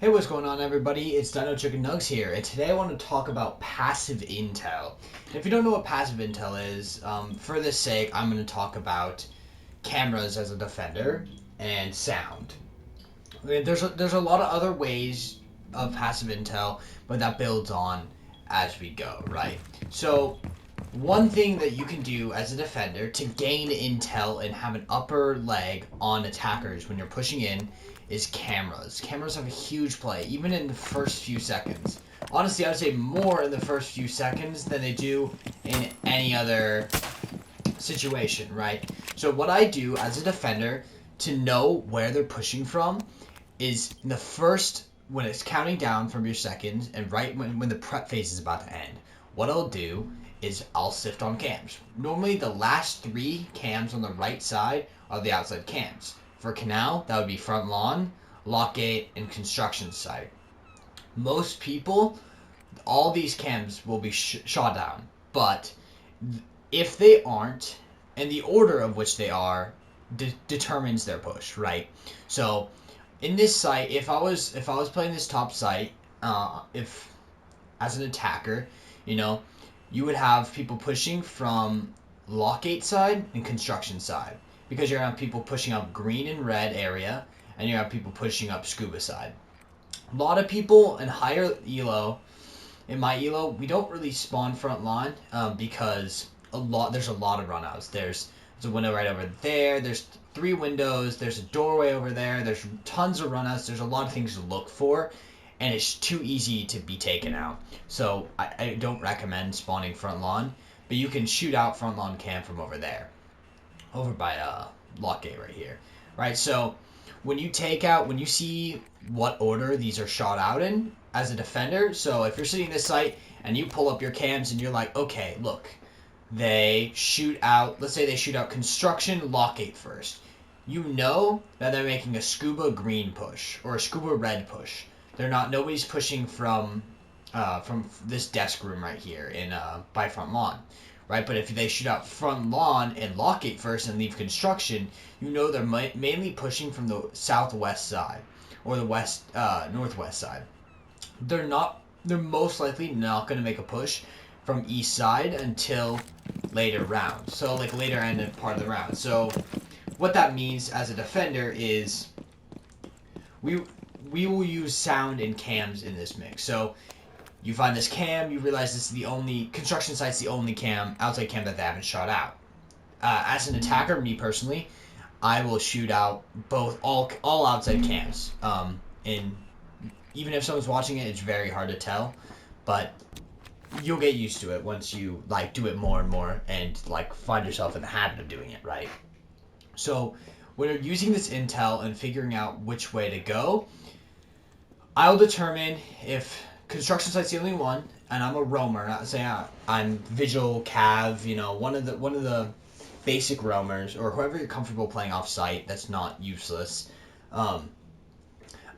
Hey, what's going on, everybody? It's Dino Chicken Nugs here, and today I want to talk about passive intel. And if you don't know what passive intel is, for this sake, I'm going to talk about cameras as a defender and sound. I mean, there's a lot of other ways of passive intel, but that builds on as we go, right? So, one thing that you can do as a defender to gain intel and have an upper leg on attackers when you're pushing in is cameras. Cameras have a huge play, even in the first few seconds. Honestly, I would say more in the first few seconds than they do in any other situation, right? So what I do as a defender to know where they're pushing from is in the first, when it's counting down from your seconds and right when the prep phase is about to end, what I'll do is I'll sift on cams. Normally the last three cams on the right side are the outside cams. For Canal, that would be front lawn, lock gate, and construction site. Most people, all these cams will be shot down, but if they aren't, and the order of which they are determines their push, right? So in this site, if I was playing this top site, if as an attacker, you know, you would have people pushing from lockgate side and construction side because you're gonna have people pushing up green and red area, and you have people pushing up scuba side. A lot of people in higher elo, in my elo, we don't really spawn front lawn because there's a lot of runouts. There's a window right over there. There's three windows. There's a doorway over there. There's tons of runouts. There's a lot of things to look for, and it's too easy to be taken out. So I don't recommend spawning front lawn, but you can shoot out front lawn cam from over there, over by lock gate right here, right? So when you see what order these are shot out in as a defender, so if you're sitting this site and you pull up your cams and you're like, okay, look, they shoot out, let's say they shoot out construction lockgate first. You know that they're making a scuba green push or a scuba red push. Nobody's pushing from this desk room right here in by front lawn, right? But if they shoot out front lawn and lockgate first and leave construction, you know they're mainly pushing from the southwest side or the west northwest side. They're most likely not going to make a push from east side until later round. So like later end part of the round. So what that means as a defender is we will use sound and cams in this mix. So you find this cam, you realize this is the only construction site's the only outside cam that they haven't shot out. As an attacker, me personally, I will shoot out all outside cams. And even if someone's watching it, it's very hard to tell, but you'll get used to it once you like do it more and more and like find yourself in the habit of doing it, right? So when you're using this intel and figuring out which way to go, I'll determine if construction site's the only one and I'm a roamer, not saying I'm vigil, cav, one of the basic roamers or whoever you're comfortable playing off site that's not useless.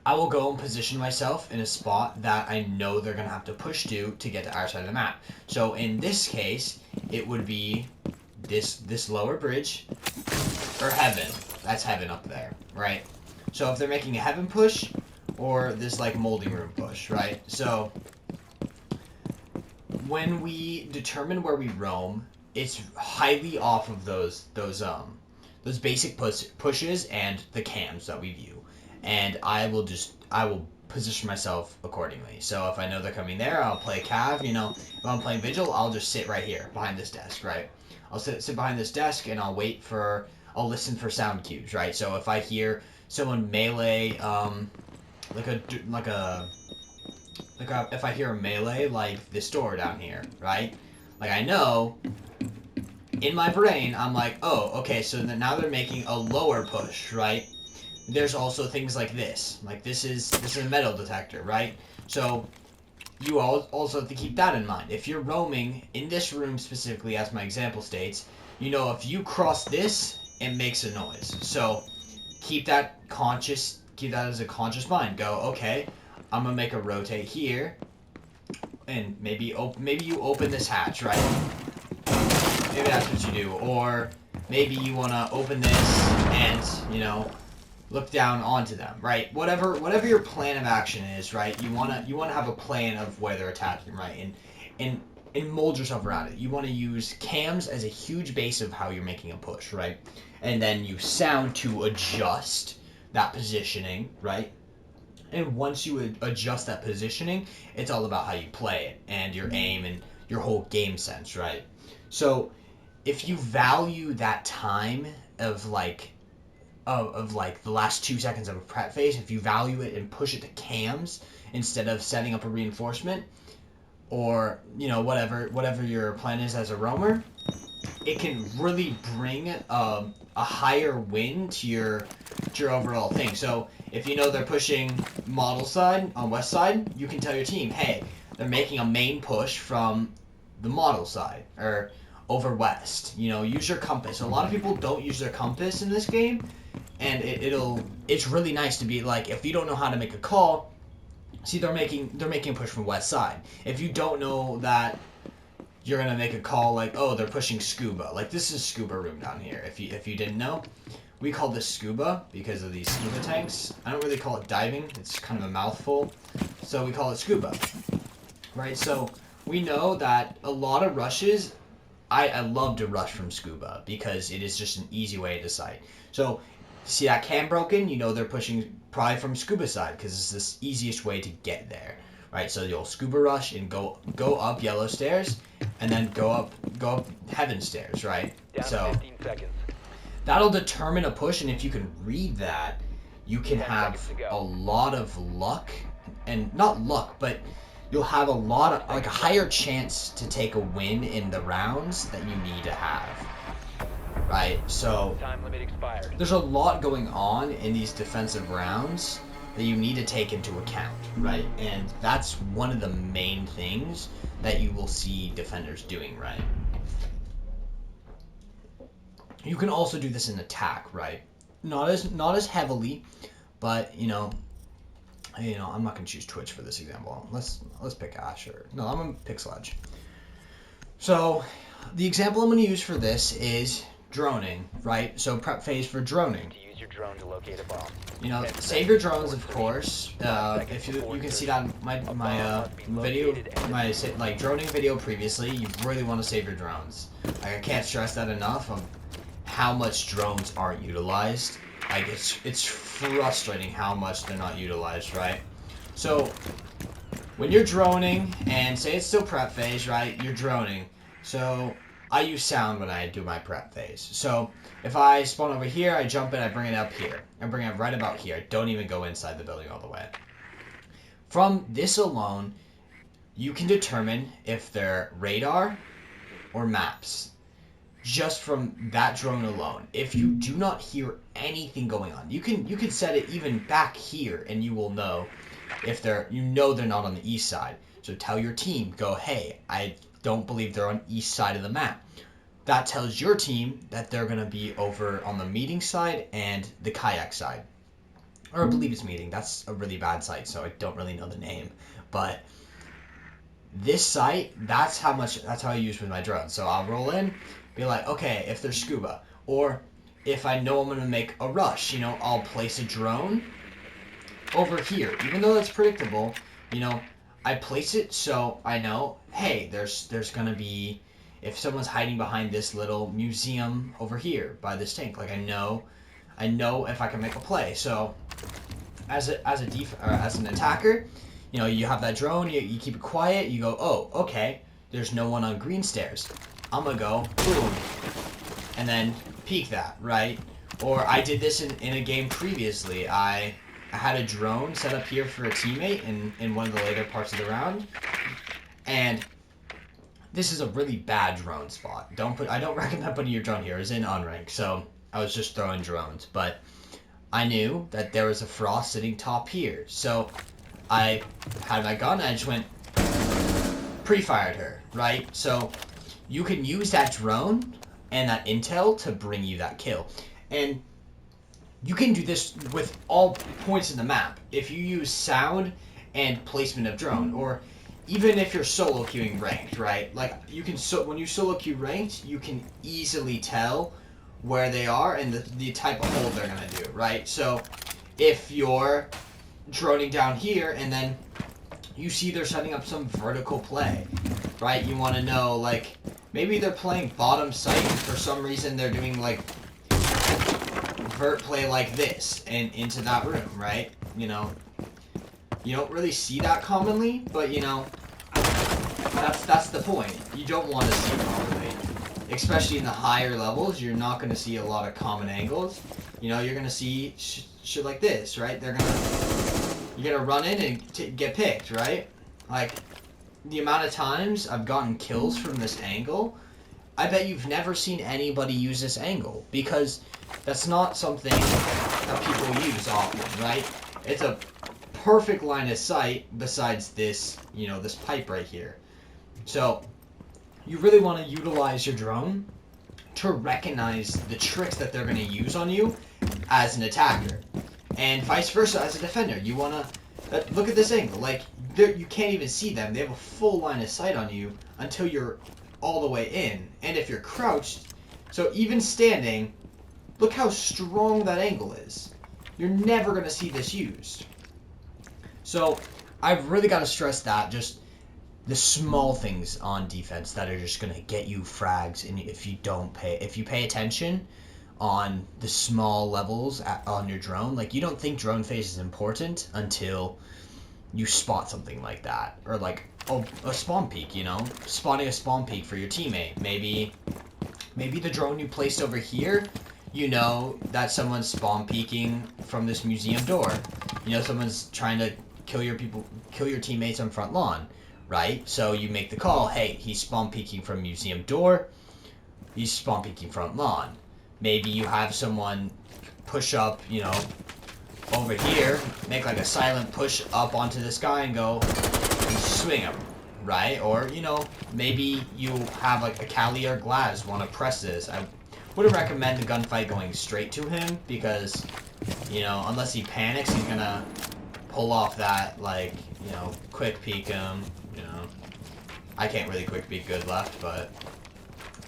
I will go and position myself in a spot that I know they're going to have to push to get to our side of the map. So in this case, it would be this lower bridge or heaven. That's heaven up there, right? So if they're making a heaven push or this like molding room push, right? So when we determine where we roam, it's highly off of those basic pushes and the cams that we view. And I will position myself accordingly. So if I know they're coming there, I'll play cav. If I'm playing vigil, I'll just sit right here behind this desk, right? I'll sit behind this desk and I'll listen for sound cues, right? So if I hear someone melee, if I hear a melee like this door down here, right? Like I know in my brain, I'm like, oh, okay, so now they're making a lower push, right? There's also things like this. Like this is a metal detector, right? So you also have to keep that in mind. If you're roaming in this room specifically, as my example states, if you cross this, it makes a noise. So keep that as a conscious mind. Go, okay, I'm gonna make a rotate here, and maybe you open this hatch, right? Maybe that's what you do, or maybe you wanna open this and look down onto them, right? Whatever your plan of action is, right? You wanna have a plan of where they're attacking, right? And mold yourself around it. You want to use cams as a huge base of how you're making a push, right? And then you sound to adjust that positioning, right? And once you adjust that positioning, it's all about how you play it and your aim and your whole game sense, right? So if you value that time of like the last 2 seconds of a prep phase, if you value it and push it to cams instead of setting up a reinforcement, or whatever your plan is as a roamer, it can really bring a higher win to your overall thing. So if you know they're pushing model side on west side, you can tell your team, hey, they're making a main push from the model side or over west. Use your compass. A lot of people don't use their compass in this game, and it's really nice to be like, if you don't know how to make a call, see, they're making a push from west side. If you don't know that you're gonna make a call like, oh, they're pushing scuba. Like, this is scuba room down here. If you didn't know, we call this scuba because of these scuba tanks. I don't really call it diving. It's kind of a mouthful, so we call it scuba, right? So we know that a lot of rushes. I love to rush from scuba because it is just an easy way to sight. So see that cam broken? They're pushing probably from scuba side because it's the easiest way to get there, right? So you'll scuba rush and go up yellow stairs, and then go up heaven stairs, right? Down So 15 seconds. that'll determine a push, and if you can read that, you can 10 have seconds to go. a lot of luck, and not luck, but you'll have a lot of a higher chance to take a win in the rounds that you need to have. Right, so Time limit expired. there's a lot going on in these defensive rounds that you need to take into account, right? And that's one of the main things that you will see defenders doing, right? You can also do this in attack, right? Not as heavily, but I'm not gonna choose Twitch for this example. Let's pick Asher. No, I'm gonna pick Sledge. So the example I'm gonna use for this is droning, right? So prep phase for droning. To use your drone to locate a bomb. Save your drones, of course. If you can see that in my video, my droning video previously, you really want to save your drones. I can't stress that enough of how much drones aren't utilized. It's frustrating how much they're not utilized, right? So when you're droning, and say it's still prep phase, right? You're droning. So I use sound when I do my prep phase. So if I spawn over here, I jump in, I bring it up here. I bring it right about here. I don't even go inside the building all the way. From this alone, you can determine if they're radar or maps. Just from that drone alone. If you do not hear anything going on, you can set it even back here, and you will know if they're not on the east side. So tell your team, go, hey, I don't believe they're on east side of the map. That tells your team that they're gonna be over on the meeting side and the kayak side, or I believe it's meeting. That's a really bad site, so I don't really know the name, but this site, that's how I use with my drone. So I'll roll in, be like, okay, if there's scuba, or if I know I'm gonna make a rush, I'll place a drone over here. Even though that's predictable, I place it so I know, hey, there's gonna be, if someone's hiding behind this little museum over here by this tank, like I know if I can make a play. So as an attacker, you have that drone, you keep it quiet, you go, oh, okay, there's no one on green stairs. I'm gonna go, boom, and then peek that, right? Or I did this in a game previously. I had a drone set up here for a teammate in one of the later parts of the round, and this is a really bad drone spot. I don't recommend putting your drone here. It's in unranked, so I was just throwing drones, but I knew that there was a frost sitting top here, so I had my gun and I just went pre-fired her, right? So you can use that drone and that intel to bring you that kill. And you can do this with all points in the map. If you use sound and placement of drone, or even if you're solo queuing ranked, right? Like when you solo queue ranked, you can easily tell where they are and the type of hold they're going to do, right? So if you're droning down here and then you see they're setting up some vertical play, right? You want to know, like, maybe they're playing bottom sight and for some reason they're doing, like, vert play like this and into that room, right? You know, you don't really see that commonly, but, you know, that's the point. You don't want to see it commonly. Especially in the higher levels, you're not going to see a lot of common angles. You know, you're going to see shit like this, right? You're going to run in and get picked, right? Like, the amount of times I've gotten kills from this angle, I bet you've never seen anybody use this angle, because that's not something that people use often, right? It's a perfect line of sight besides this, you know, this pipe right here. So you really want to utilize your drone to recognize the tricks that they're going to use on you as an attacker, and vice versa as a defender. You want to look at this angle. Like, you can't even see them. They have a full line of sight on you until you're all the way in. And if you're crouched, so even standing, look how strong that angle is. You're never going to see this used. So I've really got to stress that, just the small things on defense that are just going to get you frags, and if you pay attention on the small levels on your drone, like, you don't think drone phase is important until you spot something like that, or like a spawn peek, you know, spotting a spawn peek for your teammate. Maybe the drone you placed over here, you know that someone's spawn peeking from this museum door. You know, someone's trying to kill your teammates on front lawn, right? So you make the call, hey, he's spawn peeking from museum door, he's spawn peeking front lawn. Maybe you have someone push up, you know, over here, make like a silent push up onto this guy and go and swing him, right? Or, you know, maybe you have like a Kali or Glaz want to press this. I wouldn't recommend the gunfight going straight to him, because, you know, unless he panics, he's gonna pull off that, like, you know, quick peek him, you know. I can't really quick peek good left, but,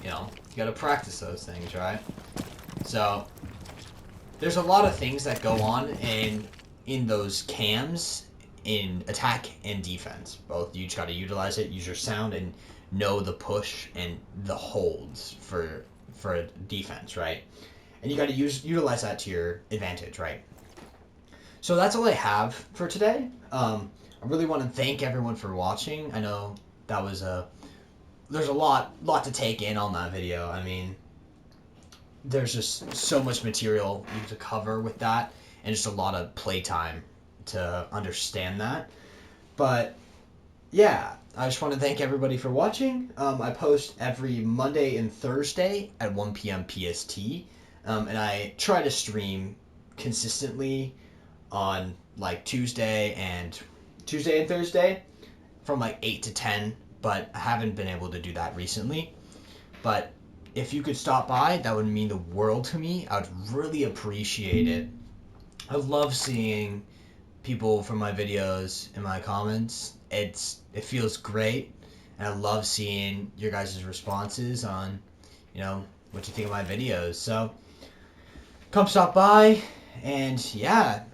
you know, you gotta practice those things, right? So there's a lot of things that go on in those cams in attack and defense. Both. You just got to utilize it, use your sound, and know the push and the holds for defense, right? And you got to utilize that to your advantage, right? So that's all I have for today. I really want to thank everyone for watching. I know that was there's a lot to take in on that video. I mean, there's just so much material you to cover with that, and just a lot of playtime to understand that. But yeah, I just want to thank everybody for watching. I post every Monday and Thursday at 1 PM PST, and I try to stream consistently on like Tuesday and Thursday from like 8 to 10, but I haven't been able to do that recently. But if you could stop by, that would mean the world to me. I would really appreciate it. I love seeing people from my videos in my comments. It feels great, and I love seeing your guys' responses on, you know, what you think of my videos. So come stop by, and yeah,